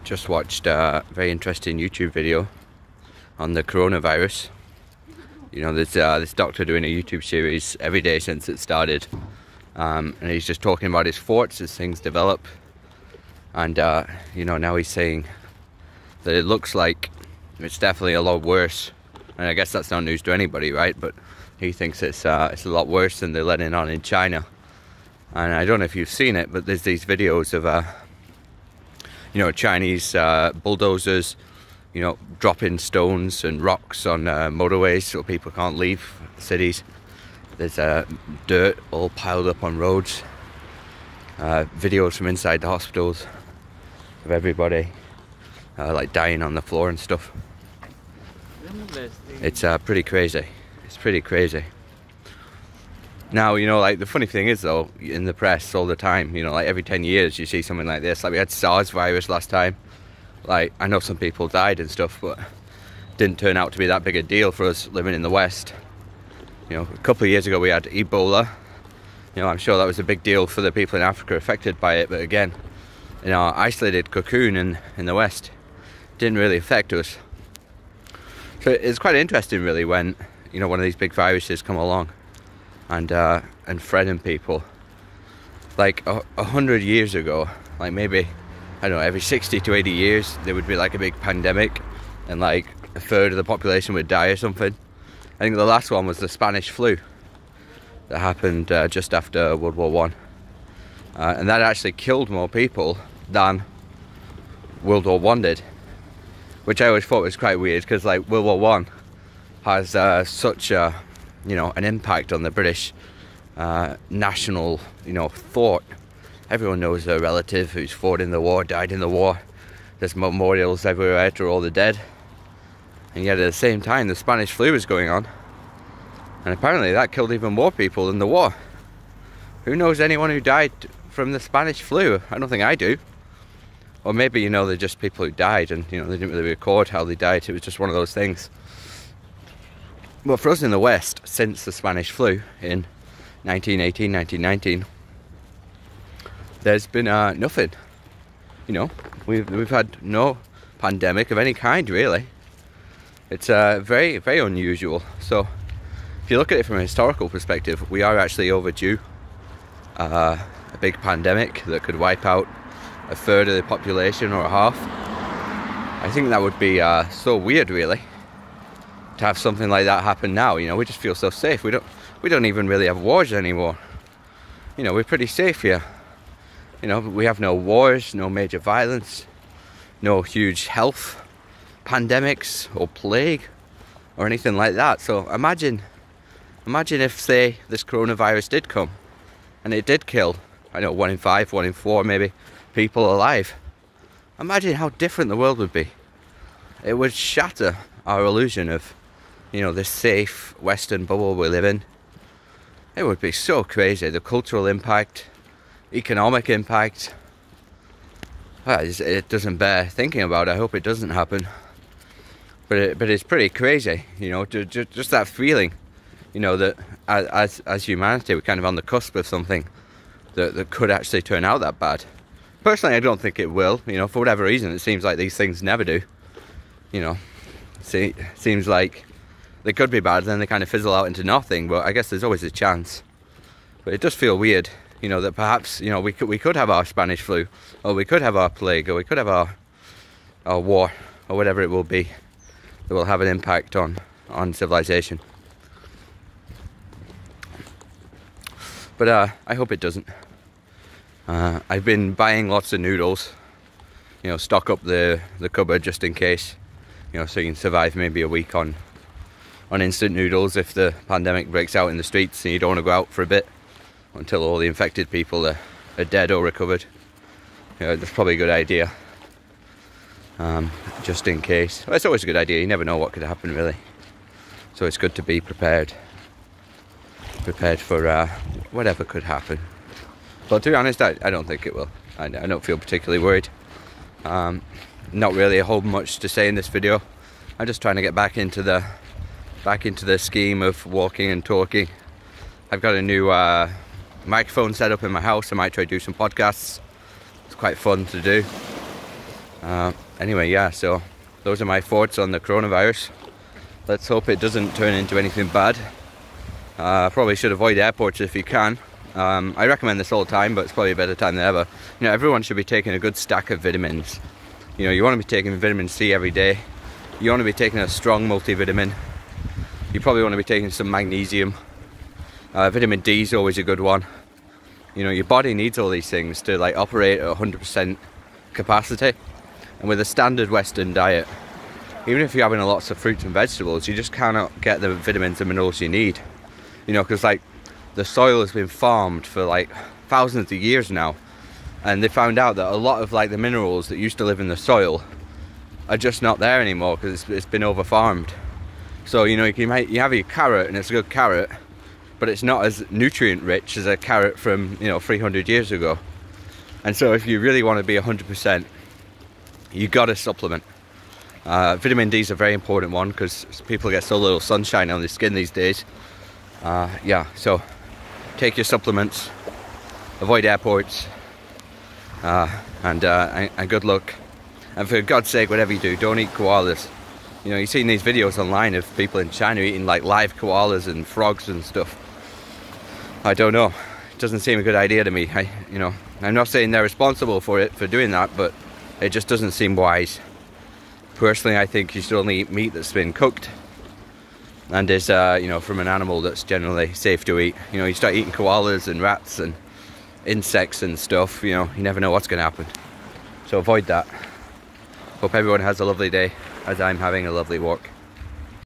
Just watched a very interesting YouTube video on the coronavirus. You know, there's this doctor doing a YouTube series every day since it started, and he's just talking about his thoughts as things develop. And you know, now he's saying that it looks like it's definitely a lot worse. And I guess that's not news to anybody, right? But he thinks it's a lot worse than they're letting on in China. And I don't know if you've seen it, but there's these videos of you know, Chinese bulldozers, you know, dropping stones and rocks on motorways so people can't leave cities. There's dirt all piled up on roads. Videos from inside the hospitals of everybody like dying on the floor and stuff. It's pretty crazy. It's pretty crazy. Now, you know, like, the funny thing is, though, in the press all the time, you know, like every 10 years you see something like this. Like, we had SARS virus last time. Like, I know some people died and stuff, but it didn't turn out to be that big a deal for us living in the West. You know, a couple of years ago we had Ebola. You know, I'm sure that was a big deal for the people in Africa affected by it, but again, in our isolated cocoon in the West, it didn't really affect us. So it's quite interesting, really, when, you know, one of these big viruses come along and threaten people. Like 100 years ago, like maybe, I don't know, every 60 to 80 years there would be like a big pandemic and like a third of the population would die or something. I think the last one was the Spanish flu that happened just after World War I, and that actually killed more people than World War I did, which I always thought was quite weird, because like World War I has such a, you know, an impact on the British national, you know, thought. Everyone knows a relative who's fought in the war, died in the war. There's memorials everywhere to all the dead. And yet at the same time the Spanish flu was going on, and apparently that killed even more people than the war. Who knows anyone who died from the Spanish flu? I don't think I do. Or maybe, you know, they're just people who died and, you know, they didn't really record how they died. It was just one of those things. But for us in the West, since the Spanish flu in 1918, 1919, there's been nothing. You know, we've had no pandemic of any kind, really. It's very, very unusual. So if you look at it from a historical perspective, we are actually overdue a big pandemic that could wipe out a third of the population or a half. I think that would be so weird, really, to have something like that happen now. You know, we just feel so safe. We don't even really have wars anymore. You know, we're pretty safe here. You know, we have no wars, no major violence, no huge health pandemics or plague or anything like that. So imagine if, say, this coronavirus did come and it did kill, I know, 1 in 5, 1 in 4 maybe people alive. Imagine how different the world would be. It would shatter our illusion of, you know, this safe Western bubble we live in. It would be so crazy. The cultural impact, economic impact. Well, it doesn't bear thinking about. I hope it doesn't happen. But it's pretty crazy, you know, just that feeling, you know, that as humanity we're kind of on the cusp of something that could actually turn out that bad. Personally, I don't think it will. You know, for whatever reason, it seems like these things never do. You know, it seems like they could be bad, then they kind of fizzle out into nothing. But I guess there's always a chance. But it does feel weird, you know, that perhaps, you know, we could have our Spanish flu, or we could have our plague, or we could have our war, or whatever it will be, that will have an impact on civilization. But I hope it doesn't. I've been buying lots of noodles, you know, stock up the cupboard just in case, you know, so you can survive maybe a week on instant noodles if the pandemic breaks out in the streets and you don't want to go out for a bit until all the infected people are dead or recovered. You know, that's probably a good idea, just in case. Well, it's always a good idea. You never know what could happen, really. So it's good to be prepared for whatever could happen. But to be honest, I don't think it will. I don't feel particularly worried. Not really a whole much to say in this video. I'm just trying to get back into the scheme of walking and talking. I've got a new microphone set up in my house. I might try to do some podcasts. It's quite fun to do. Anyway, yeah, so those are my thoughts on the coronavirus. Let's hope it doesn't turn into anything bad. Probably should avoid airports if you can. I recommend this all the time, but it's probably a better time than ever. You know, everyone should be taking a good stack of vitamins. You know, you want to be taking vitamin C every day. You want to be taking a strong multivitamin. You probably want to be taking some magnesium. Vitamin D is always a good one. You know, your body needs all these things to like operate at 100% capacity. And with a standard Western diet, even if you're having lots of fruits and vegetables, you just cannot get the vitamins and minerals you need. You know, because like the soil has been farmed for like thousands of years now, and they found out that a lot of like the minerals that used to live in the soil are just not there anymore because it's been over farmed. So you know, you have your carrot and it's a good carrot, but it's not as nutrient rich as a carrot from, you know, 300 years ago. And so if you really want to be 100%, you got to supplement. Vitamin D is a very important one because people get so little sunshine on their skin these days. Yeah, so take your supplements, avoid airports, and good luck. And for God's sake, whatever you do, don't eat koalas. You know, you've seen these videos online of people in China eating like live koalas and frogs and stuff. I don't know. It doesn't seem a good idea to me. You know, I'm not saying they're responsible for doing that, but it just doesn't seem wise. Personally, I think you should only eat meat that's been cooked and is, you know, from an animal that's generally safe to eat. You know, you start eating koalas and rats and insects and stuff, you know, you never know what's going to happen. So avoid that. Hope everyone has a lovely day, as I'm having a lovely walk.